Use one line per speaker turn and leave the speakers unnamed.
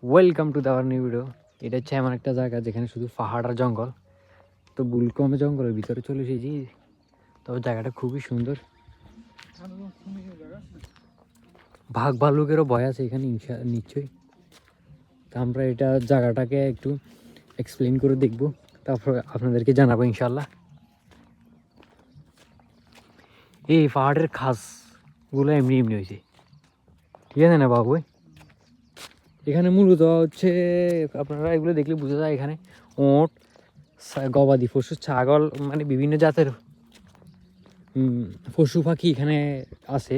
Welcome to দাওয়ার new video. এটা হচ্ছে এমন একটা জায়গা যেখানে শুধু পাহাড় আর জঙ্গল। তো বুলকমে জঙ্গলের ভিতরে চলে এসেছি। তবে জায়গাটা খুবই সুন্দর। ভাগ ভাল্লুকেরও ভয় আছে এখানে নিশ্চয়ই। তো আমরা এটা জায়গাটাকে একটু এক্সপ্লেন করে দেখব, তারপর আপনাদেরকে জানাবো ইনশাল্লাহ। এই পাহাড়ের খাসগুলো এমনি এমনি হয়েছে, ঠিক আছে না বাবু? এখানে মূলত হচ্ছে আপনারা এগুলো দেখলে বোঝা যায় এখানে ওঁট, গবাদি পশু, ছাগল, মানে বিভিন্ন জাতের পশু পাখি এখানে আছে।